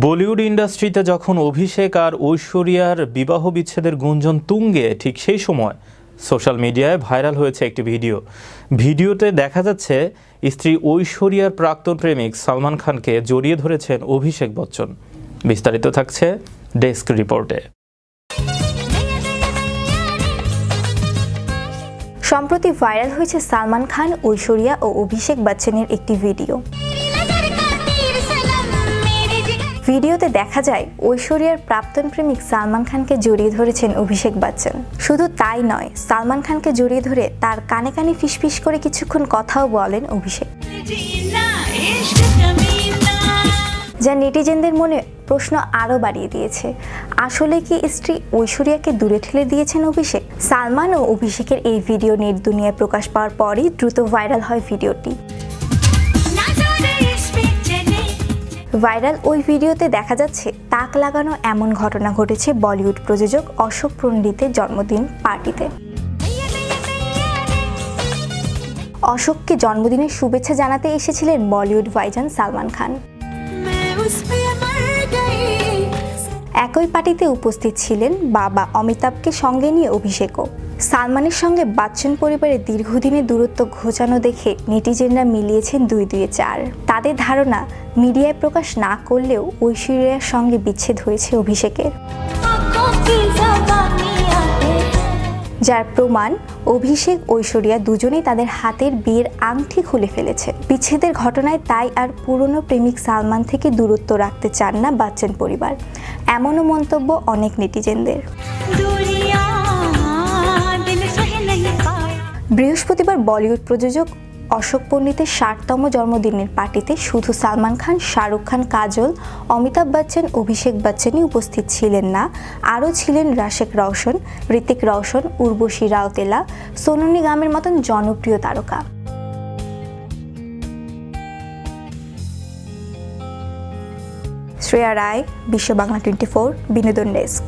বলিউড ইন্ডাস্ট্রিতে যখন অভিষেক আর ঐশ্বরিয়ার বিবাহ বিচ্ছেদের গুঞ্জন তুঙ্গে, ঠিক সেই সময় সোশ্যাল মিডিয়ায় ভাইরাল হয়েছে একটি ভিডিওতে দেখা যাচ্ছে স্ত্রী ঐশ্বরিয়ার প্রাক্তন প্রেমিক সালমান খানকে জড়িয়ে ধরেছেন অভিষেক বচ্চন। বিস্তারিত থাকছে ডেস্ক রিপোর্টে। সম্প্রতি ভাইরাল হয়েছে সালমান খান, ঐশ্বরিয়া ও অভিষেক বচ্চনের একটি ভিডিওতে দেখা যায় ঐশ্বরিয়ার প্রাক্তন প্রেমিক সালমান খানকে জড়িয়ে ধরেছেন অভিষেক বচ্চন। শুধু তাই নয়, সালমান খানকে জড়িয়ে ধরে তার কানে কানে ফিসফিস করে কিছুক্ষণ কথাও বলেন অভিষেক, যা নেটিজেনদের মনে প্রশ্ন আরও বাড়িয়ে দিয়েছে। আসলে কি স্ত্রী ঐশ্বরিয়াকে দূরে ঠেলে দিয়েছেন অভিষেক? সালমান ও অভিষেকের এই ভিডিও নেট দুনিয়ায় প্রকাশ পাওয়ার পরই দ্রুত ভাইরাল হয় ভিডিওটি। ভাইরাল ওই ভিডিওতে দেখা যাচ্ছে তাক লাগানো এমন ঘটনা ঘটেছে বলিউড প্রযোজক অশোক পণ্ডিতের জন্মদিন পার্টিতে। অশোককে জন্মদিনের শুভেচ্ছা জানাতে এসেছিলেন বলিউড ভাইজান সালমান খান। একই পার্টিতে উপস্থিত ছিলেন বাবা অমিতাভকে সঙ্গে নিয়ে অভিষেকও। সালমানের সঙ্গে বচ্চন পরিবারের দীর্ঘদিনের দূরত্ব ঘোচানো দেখে নেটিজেনরা মিলিয়েছেন 2-2-4। তাদের ধারণা, মিডিয়ায় প্রকাশ না করলেও ঐশ্বরিয়ার সঙ্গে বিচ্ছেদ হয়েছে অভিষেকের, যার প্রমাণ অভিষেক ঐশ্বরিয়া দুজনেই তাদের হাতের বিয়ের আংটি খুলে ফেলেছে। বিচ্ছেদের ঘটনায় তাই আর পুরনো প্রেমিক সালমান থেকে দূরত্ব রাখতে চান না বচ্চন পরিবার, এমনও মন্তব্য অনেক নেটিজেনদের। বৃহস্পতিবার বলিউড প্রযোজক অশোক পণ্ডিতের 60তম জন্মদিনের পার্টিতে শুধু সালমান খান, শাহরুখ খান, কাজল, অমিতাভ বচ্চন, অভিষেক বচ্চনই উপস্থিত ছিলেন না, আরও ছিলেন রাশেক রওশন, ঋতিক রওশন, উর্বশী রাউতেলা, সোনু নিগমের মতন জনপ্রিয় তারকা। শ্রেয়া রায়, বিশ্ব বাংলা 24, বিনোদন ডেস্ক।